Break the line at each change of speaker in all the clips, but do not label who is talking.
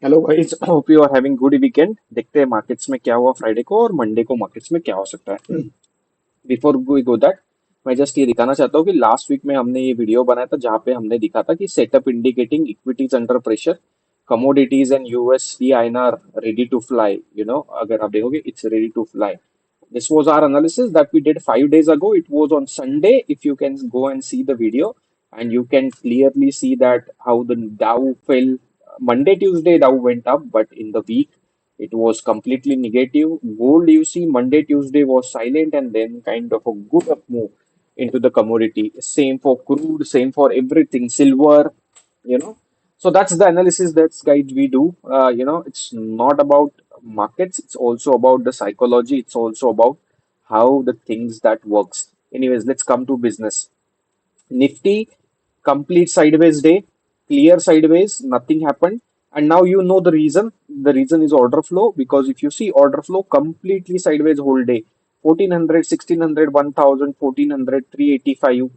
Hello guys, hope you are having good weekend. देखते हैं markets में क्या हुआ फ्राइडे को और मंडे को मार्केट्स में क्या हो सकता है। बिफोर वी गो दैट, मैं जस्ट ये दिखाना चाहता हूँ कि लास्ट वीक में हमने ये वीडियो बनाया था जहाँ पे हमने दिखा था कि setup indicating equities under pressure, commodities and USD INR ready to fly. अगर आप देखोगे it's ready to fly. This was our analysis that we did 5 days ago. It was on Sunday. If you can go and see the video, and you can clearly see that how the Dow fell. Monday, Tuesday, Dow went up, but in the week, it was completely negative. Gold, you see, Monday, Tuesday was silent, and then kind of a good up move into the commodity. Same for crude, same for everything. Silver, you know. So that's the analysis that's guide we do. It's not about markets. It's also about the psychology. It's also about how the things that works. Anyways, let's come to business. Nifty, complete sideways day, clear sideways, nothing happened. And now you know the reason. The reason is order flow, because if you see order flow completely sideways whole day, 1400, 1600, 1000, 1400, 385.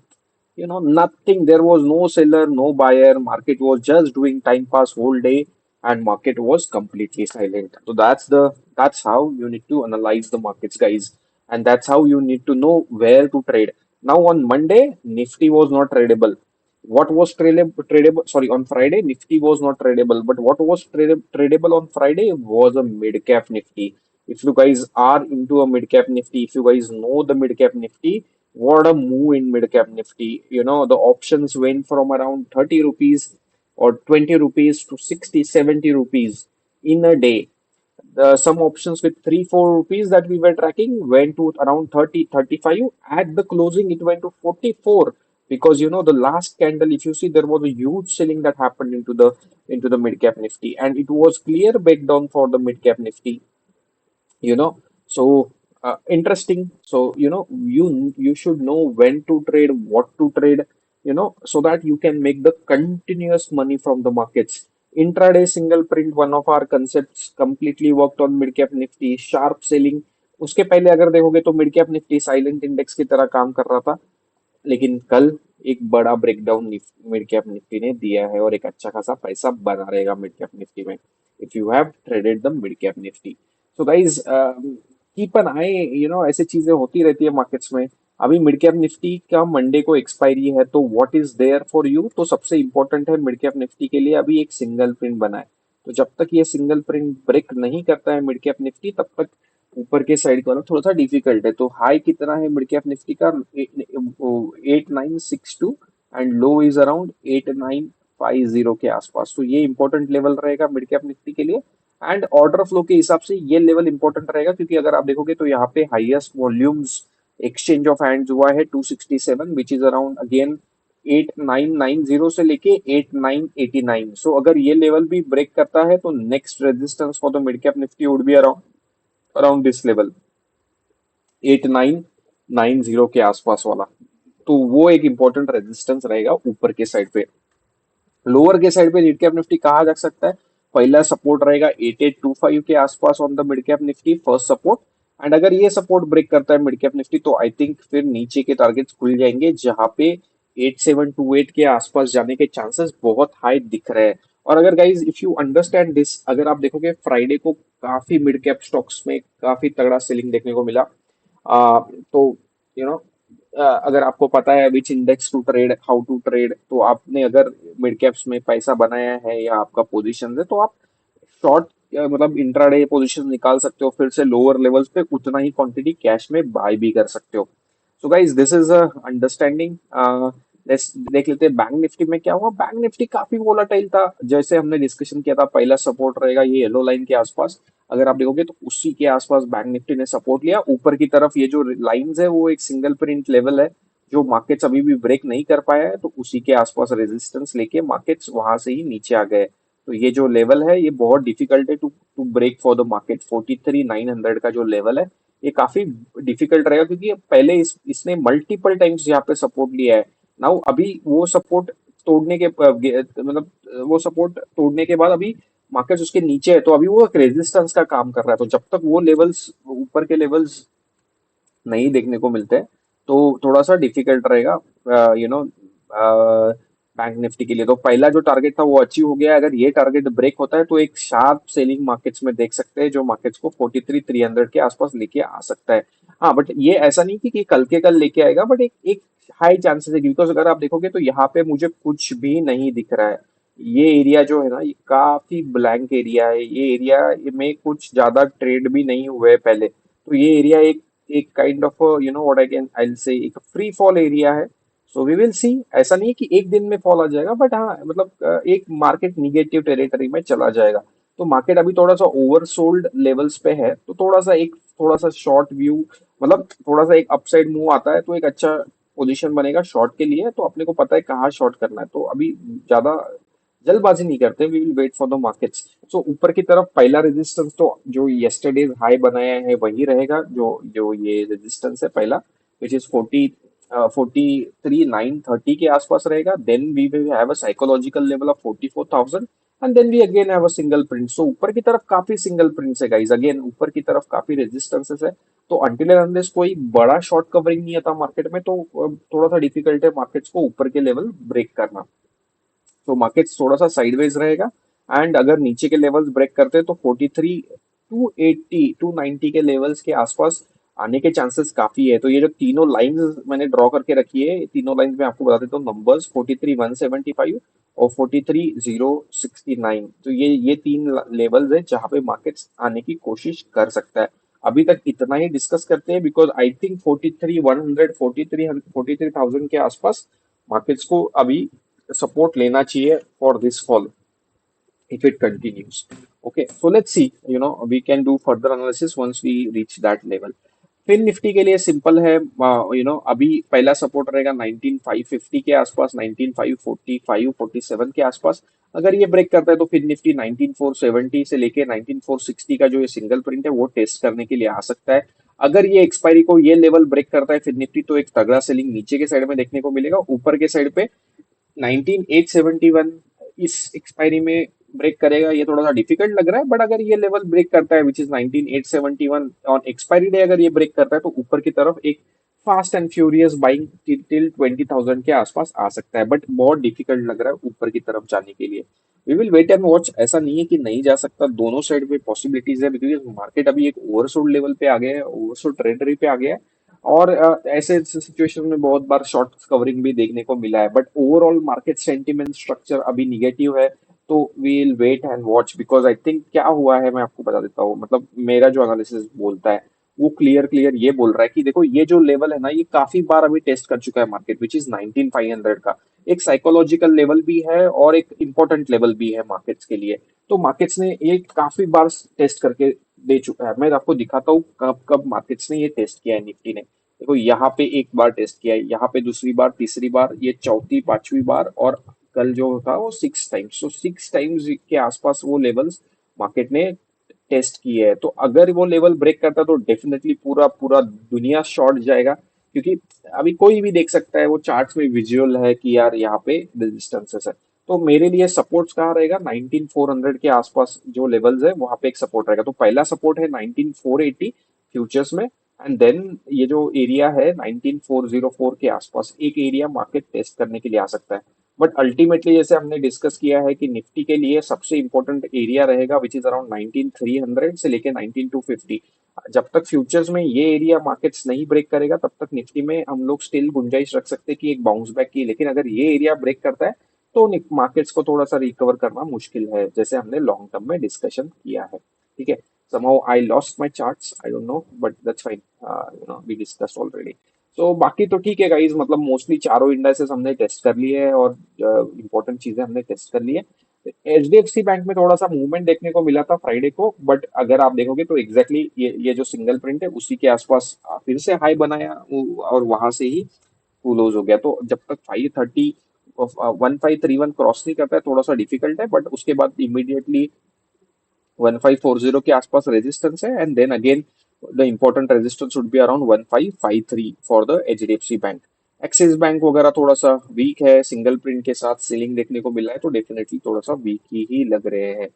Nothing. There was no seller, no buyer. Market was just doing time pass whole day, and market was completely silent. So that's how you need to analyze the markets, guys, and that's how you need to know where to trade. Now on Monday, Nifty was not tradable. What was tradable? Sorry, on Friday, Nifty was not tradable. But what was tradable on Friday was a mid cap Nifty. If you guys are into a mid cap Nifty, if you guys know the mid cap Nifty, what a move in mid cap Nifty. The options went from around 30 rupees or 20 rupees to 60, 70 rupees in a day. Some options with 3, 4 rupees that we were tracking went to around 30, 35. At the closing, it went to 44, because the last candle, if you see, there was a huge selling that happened into the mid cap Nifty, and it was clear breakdown for the mid cap Nifty. So interesting. So you should know when to trade, what to trade, so that you can make the continuous money from the markets. Intraday single print, one of our concepts, completely worked on mid cap Nifty, sharp selling. उसके पहले अगर देखोगे तो mid cap Nifty silent index की तरह काम कर रहा था, लेकिन कल एक बड़ा ब्रेकडाउन मिड कैप निफ्टी ने दिया है और एक अच्छा खासा पैसा बना रहेगा मिड कैप निफ्टी में, if you have traded the mid cap Nifty. So guys, keep an eye. ऐसे चीजें होती रहती है मार्केट्स में. अभी मिड कैप निफ्टी का मंडे को एक्सपायरी है, तो what is there for you? तो सबसे इंपॉर्टेंट है मिड कैप निफ्टी के लिए अभी एक सिंगल प्रिंट बना है. तो जब तक ये सिंगल प्रिंट ब्रेक नहीं करता है मिड कैप निफ्टी, तब तक ऊपर के साइड का ना थोड़ा सा डिफिकल्ट है. तो हाई कितना है मिड कैप निफ्टी का? 8962, एंड लो इज अराउंड 8950 के आसपास. तो ये इंपॉर्टेंट लेवल रहेगा मिड कैप निफ्टी के लिए. एंड ऑर्डर फ्लो के हिसाब से ये लेवल इंपॉर्टेंट रहेगा, क्योंकि अगर आप देखोगे तो यहाँ पे highest volumes exchange of hands हुआ है 267, विच इज अराउंड अगेन 8990 से लेके 8989. सो अगर ये लेवल भी ब्रेक करता है तो next resistance for the mid cap Nifty would be around this level, 8990 के आसपास वाला. तो वो एक इंपॉर्टेंट रेजिस्टेंस रहेगा ऊपर के साइड पे. लोअर के साइड पे मिड कैप निफ्टी कहा जा सकता है, पहला सपोर्ट रहेगा 8825 के आसपास on the mid cap Nifty, first support. And अगर ये सपोर्ट ब्रेक करता है मिड कैप निफ्टी, तो आई थिंक फिर नीचे के टारगेट्स खुल जाएंगे, जहां पे 8728 के आसपास जाने के चांसेस बहुत हाई दिख रहे हैं. और अगर guys if you understand this, अगर आप देखोगे फ्राइडे को काफी मिड कैप स्टॉक्स में काफी तगड़ा सेलिंग देखने को मिला. तो यू नो अगर आपको पता है which index to trade, how to trade, तो आपने अगर मिड कैप्स में पैसा बनाया है या आपका पोजीशन है, तो आप शॉर्ट मतलब इंट्राडे पोजीशन निकाल सकते हो, फिर से लोअर लेवल्स पे उतना ही क्वांटिटी कैश में बाय भी कर सकते हो. So guys, this is a understanding. Let's देख लेते हैं बैंक निफ्टी में क्या हुआ. बैंक निफ्टी काफी वोलाटाइल था, जैसे हमने डिस्कशन किया था. पहला सपोर्ट रहेगा ये येलो लाइन के आसपास. अगर आप देखोगे तो उसी के आसपास बैंक निफ्टी ने सपोर्ट लिया. ऊपर की तरफ ये जो लाइंस है वो एक सिंगल प्रिंट लेवल है, जो मार्केट्स अभी भी ब्रेक नहीं कर पाया है, तो उसी के आसपास रेजिस्टेंस लेके मार्केट्स वहां से ही नीचे आ गए. तो ये जो लेवल है ये बहुत डिफिकल्ट है to to break for the market. 43900 का जो लेवल है ये काफी डिफिकल्ट रहेगा, क्योंकि पहले इसने मल्टीपल टाइम्स यहाँ पे सपोर्ट लिया है. नाउ अभी वो सपोर्ट तोड़ने के मतलब वो सपोर्ट तोड़ने के बाद अभी मार्केट उसके नीचे है, तो अभी वो एक रेजिस्टेंस का काम कर रहा है. तो जब तक वो लेवल्स, ऊपर के लेवल्स नहीं देखने को मिलते हैं, तो थोड़ा सा डिफिकल्ट रहेगा. यू नो बैंक निफ्टी के लिए। तो पहला जो टारगेट था वो अचीव हो गया है। अगर ये टारगेट ब्रेक होता है तो एक शार्प सेलिंग मार्केट्स में देख सकते हैं, जो मार्केट्स को 43,300 के आसपास लेके आ सकता है। हाँ, बट ये ऐसा नहीं कि कल के कल लेके आएगा, बट एक एक हाई चांसेस है, बिकॉज अगर आप देखोगे तो यहाँ पे मुझे कुछ भी नहीं दिख रहा है। ये एरिया जो है ना, ये काफी ब्लैंक एरिया है। ये एरिया में कुछ ज्यादा ट्रेड भी नहीं हुए हैं पहले। तो ये एरिया एक एक kind of what I will say एक फ्री फॉल एरिया है। So we will see. ऐसा नहीं है कि एक दिन में फॉल आ जाएगा, बट हाँ मतलब एक मार्केट निगेटिव टेरिटरी में चला जाएगा। तो मार्केट अभी थोड़ा सा ओवरसोल्ड लेवल्स पे है, तो थोड़ा सा शॉर्ट व्यू, मतलब थोड़ा सा एक अपसाइड मूव आता है तो एक अच्छा पोजीशन बनेगा शॉर्ट के लिए। तो अपने को पता है कहाँ शॉर्ट करना है, तो अभी ज्यादा जल्दबाजी नहीं करते। We will wait for the markets. So ऊपर की तरफ पहला रेजिस्टेंस तो जो येस्टरडे हाई बनाया है वही रहेगा, जो जो ये रेजिस्टेंस है पहला, विच इज 43,930 के आसपास रहेगा। Then we will have a psychological level of 44,000, and then we again have a single print. So ऊपर की तरफ काफी सिंगल प्रिंट्स है गाइस, अगेन ऊपर की तरफ काफी रेजिस्टेंसेस है। तो अनटिल एंड अनलेस कोई बड़ा शॉर्ट कवरिंग नहीं आता मार्केट में, तो थोड़ा सा डिफिकल्ट है मार्केट्स को ऊपर के लेवल ब्रेक करना। तो मार्केट थोड़ा सा साइडवेज रहेगा। एंड अगर नीचे के लेवल्स ब्रेक करते हैं तो 43,280 290 के लेवल्स के आसपास आने के चांसेस काफी है। तो ये जो तीनों लाइंस मैंने ड्रॉ करके रखी है, ये तीनों लाइंस में आपको बता देता हूँ नंबर्स, 43,175 और 43,069। तो ये तीन लेवल्स है जहां पे मार्केट्स आने की कोशिश कर सकता है। अभी तक इतना ही डिस्कस करते हैं, बिकॉज आई थिंक 43,100 43,000 के आसपास मार्केट्स को अभी support लेना चाहिए for this fall if it continues. Okay, so let's see. We can do further analysis once we reach that level. फिर निफ्टी के लिए सिंपल है। अभी पहला सपोर्ट रहेगा 19,550 के आसपास, 19,545 47 के आसपास। अगर ये ब्रेक करता है तो फिर निफ्टी 19,470 से लेके 19,460 का जो ये सिंगल प्रिंट है वो टेस्ट करने के लिए आ सकता है। अगर ये एक्सपायरी को ये लेवल ब्रेक करता है फिर निफ्टी, तो एक तगड़ा सेलिंग नीचे के साइड में देखने को मिलेगा। ऊपर के साइड पे 19,871 इस एक्सपायरी में ब्रेक करेगा, ये थोड़ा सा डिफिकल्ट लग रहा है। बट अगर ये लेवल ब्रेक करता है which is 19,871 on expiry day, अगर ये ब्रेक करता है तो ऊपर की तरफ एक fast and furious buying till 20,000 के आसपास आ सकता है। बट बहुत डिफिकल्ट लग रहा है ऊपर की तरफ जाने के लिए। We will wait and watch. ऐसा नहीं है कि नहीं जा सकता, दोनों साइड पे पॉसिबिलिटीज है, बिकॉज मार्केट अभी एक ओवरसोल्ड लेवल पे आ गया है, ओवरसोल्ड टेरिटरी पे आ गया है। और ऐसे सिचुएशन में बहुत बार शॉर्ट कवरिंग भी देखने को मिला है, but overall market sentiment structure अभी निगेटिव है। तो we'll wait and watch, because I think क्या हुआ है मैं आपको बता देता हूँ। मतलब मेरा जो एनालिसिस बोलता है वो क्लियर क्लियर ये बोल रहा है कि देखो ये जो लेवल है ना, ये काफी बार अभी टेस्ट कर चुका है मार्केट, विच इज 19,500 का। एक साइकोलॉजिकल लेवल भी है और एक इंपॉर्टेंट लेवल भी है मार्केट्स के लिए। तो मार्केट्स ने ये काफी बार टेस्ट करके दे चुका है। मैं आपको दिखाता हूँ कब कब मार्केट्स ने ये टेस्ट किया है निफ्टी ने। देखो यहाँ पे एक बार टेस्ट किया है, यहाँ पे दूसरी बार, तीसरी बार, ये चौथी पांचवी बार, और कल जो था वो 6 टाइम्स। तो 6 टाइम्स के आसपास वो लेवल्स मार्केट ने टेस्ट किए है। तो अगर वो लेवल ब्रेक करता है तो डेफिनेटली पूरा पूरा दुनिया शॉर्ट जाएगा। क्योंकि अभी कोई भी देख सकता है, वो चार्ट्स में विजुअल है कि यार यहाँ पे रेजिस्टेंसेस है। तो मेरे लिए सपोर्ट्स कहाँ रहेगा, 19,400 के आसपास जो लेवल्स है वहां पे एक सपोर्ट रहेगा। तो पहला सपोर्ट है 19,480 फ्यूचर्स में। एंड देन ये जो एरिया है 19,404 के आसपास एक एरिया मार्केट टेस्ट करने के लिए आ सकता है। बट अल्टीमेटली जैसे हमने डिस्कस किया है कि निफ्टी के लिए सबसे इंपॉर्टेंट एरिया रहेगा विच इज अराउंड 19,300 से लेके 19,250। जब तक फ्यूचर्स में ये एरिया मार्केट्स नहीं ब्रेक करेगा तब तक निफ्टी में हम लोग स्टिल गुंजाइश रख सकते हैं कि एक बाउंस बैक की। लेकिन अगर ये एरिया ब्रेक करता है तो मार्केट्स को थोड़ा सा रिकवर करना मुश्किल है, जैसे हमने लॉन्ग टर्म में डिस्कशन किया है। ठीक है। somehow I lost my charts, I don't know, but that's fine. We discussed already. तो बाकी तो ठीक है गाइज, मतलब मोस्टली चारों इंडाइसेस हमने टेस्ट कर लिए है और इंपॉर्टेंट चीजें हमने टेस्ट कर ली है। एचडीएफसी बैंक में थोड़ा सा मूवमेंट देखने को मिला था फ्राइडे को, बट अगर आप देखोगे तो एग्जैक्टली ये जो सिंगल प्रिंट है उसी के आसपास फिर से हाई बनाया और वहां से ही क्लोज हो गया। तो जब तक 530 1531 क्रॉस नहीं करता है थोड़ा सा डिफिकल्ट है, बट उसके बाद इमीडिएटली 1540 के आसपास रेजिस्टेंस है। And then again the important resistance would be around 1553 for the HDFC bank. Axis bank वगैरह थोड़ा सा वीक है, सिंगल प्रिंट के साथ सीलिंग देखने को मिला है, तो डेफिनेटली थोड़ा सा वीक ही लग रहे हैं।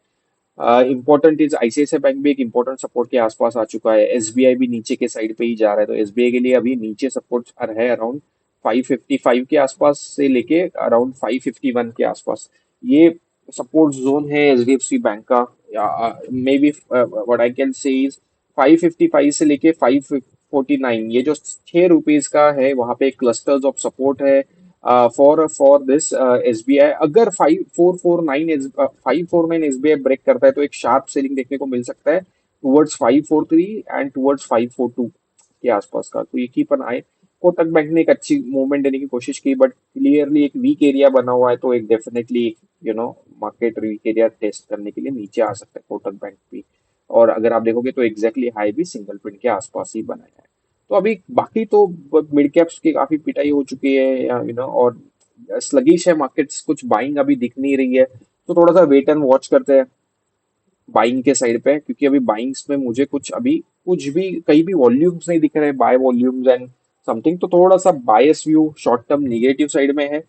इंपॉर्टेंट इज आईसीआईसीआई बैंक भी एक इंपॉर्टेंट सपोर्ट के आसपास आ चुका है। एसबीआई भी नीचे के साइड पे ही जा रहा है, तो एसबीआई के लिए अभी नीचे सपोर्ट है अराउंड 555 के आसपास से लेके अराउंड 551 के आसपास, ये सपोर्ट जोन है एचडीएफसी बैंक का। May be what I can say is 555 से लेके 549, ये जो 6 रुपीज का है, वहां पे क्लस्टर्स ऑफ सपोर्ट है फॉर दिस एसबीआई। अगर 549 एसबीआई ब्रेक करता है तो एक शार्प सेलिंग देखने को मिल सकता है टुवर्ड्स 543 एंड टुवर्ड्स 542 के आसपास का। तो ये की पर आए, कोटक बैंक ने एक अच्छी मूवमेंट देने की कोशिश की, बट क्लियरली एक वीक एरिया बना हुआ है, तो एक definitely market weak area test करने के लिए नीचे आ सकता है कोटक बैंक भी। और अगर आप देखोगे तो एग्जैक्टली हाई भी सिंगल प्रिंट के आसपास ही बनाया है। तो अभी बाकी तो मिड कैप्स की काफी पिटाई हो चुकी है, और स्लगिश है मार्केट्स, कुछ बाइंग अभी दिख नहीं रही है, तो थोड़ा सा वेट एंड वॉच करते हैं बाइंग के साइड पे, क्योंकि अभी बाइंग्स में मुझे कुछ भी कहीं भी वॉल्यूम्स नहीं दिख रहे, बाय वॉल्यूम्स एंड समथिंग, तो थोड़ा सा bias view short term negative side में है।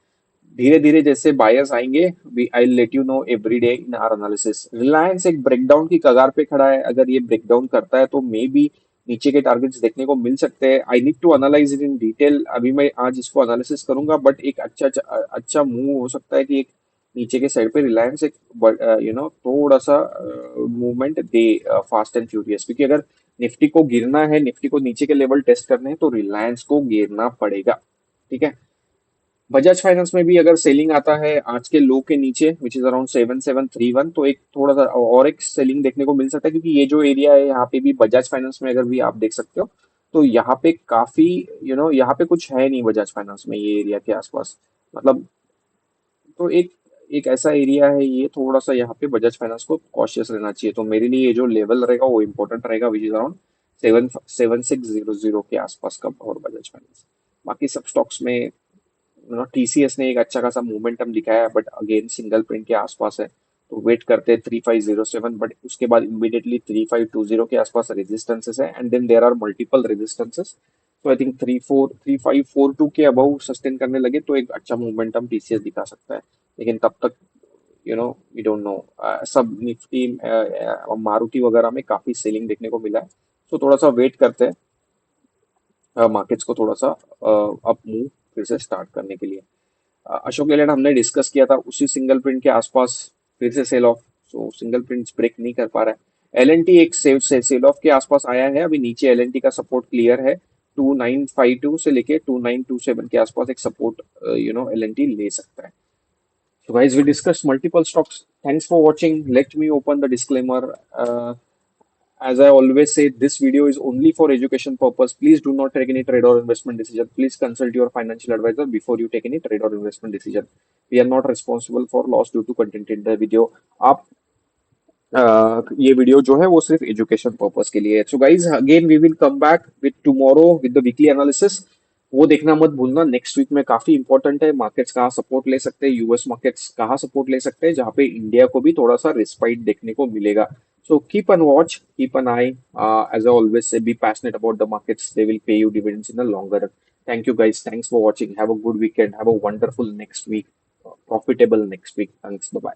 धीरे धीरे जैसे बायर्स आएंगे, we I let you know every day in our analysis. Reliance एक ब्रेकडाउन की कगार पे खड़ा है, अगर ये ब्रेकडाउन करता है तो मे बी नीचे के टारगेट्स देखने को मिल सकते हैं। I need to analyse it in detail, अभी मैं आज इसको एनालिसिस करूंगा, बट एक अच्छा मूव हो सकता है कि एक नीचे के साइड पे रिलायंस एक थोड़ा सा movement they fast and furious, क्योंकि अगर निफ्टी को गिरना है, निफ्टी को नीचे के लेवल टेस्ट करने हैं, तो रिलायंस को गिरना पड़ेगा। ठीक है। बजाज फाइनेंस में भी अगर सेलिंग आता है आज के लो के नीचे विच इज अराउंड 7731, तो एक थोड़ा सा और एक सेलिंग देखने को मिल सकता है, क्योंकि ये जो एरिया है यहाँ पे भी बजाज फाइनेंस में अगर भी आप देख सकते हो, तो यहाँ पे काफी यहाँ पे कुछ है नहीं बजाज फाइनेंस में ये एरिया के आसपास, मतलब। तो एक एक ऐसा एरिया है ये, थोड़ा सा यहाँ पे बजाज फाइनेंस को कॉशियस रहना चाहिए। तो मेरे लिए ये जो लेवल रहेगा वो इंपॉर्टेंट रहेगा, विच इज अराउंड 7600 के आसपास का और बजाज फाइनेंस। बाकी सब स्टॉक्स में टीसीएस ने एक अच्छा खासा मोमेंटम दिखाया है, बट अगेन सिंगल प्रिंट के आसपास है, तो वेट करते हैं 3507, बट उसके बाद इमीडिएटली 3520 के आसपास रेजिस्टेंसेस है, and then there are multiple resistances. तो आई थिंक 3542 के अबव सस्टेन करने लगे तो एक अच्छा मोमेंटम टीसीएस दिखा सकता है, लेकिन तब तक वी डोंट नो। सब निफ्टी मारुति वगैरह में काफी सेलिंग देखने को मिला है, तो थोड़ा सा वेट करते हैं मार्केट्स को थोड़ा सा अप मूव फिर से स्टार्ट करने के लिए। अशोक लेलैंड हमने डिस्कस किया था, उसी सिंगल प्रिंट के आसपास फिर से sell off, so single print break नहीं कर पा रहा है। एलएनटी एक सेल ऑफ के आसपास आया है, अभी नीचे एलएनटी का सपोर्ट क्लियर है, 2952 से लेके 2927 के आसपास एक सपोर्ट एलएनटी ले सकता है। So guys, we discussed multiple stocks. Thanks for watching. Let me open the disclaimer. As I always say, this video is only for education purpose. Please do not take any trade or investment decision. Please consult your financial advisor before you take any trade or investment decision. We are not responsible for loss due to content in the video. आप ये video जो है वो सिर्फ education purpose के लिए है। So guys again we will come back with tomorrow with the weekly analysis. वो देखना मत भूलना, नेक्स्ट वीक में काफी इंपॉर्टेंट है, मार्केट्स कहाँ सपोर्ट ले सकते हैं, यूएस मार्केट्स कहाँ सपोर्ट ले सकते हैं, जहाँ पे इंडिया को भी थोड़ा सा रिस्पाइट देखने को मिलेगा। So keep an watch, keep an eye, as I always say be passionate about the markets, they will pay you dividends in the longer run. Thank you guys, thanks for watching, have a good weekend, have a wonderful next week, profitable next week, thanks, bye.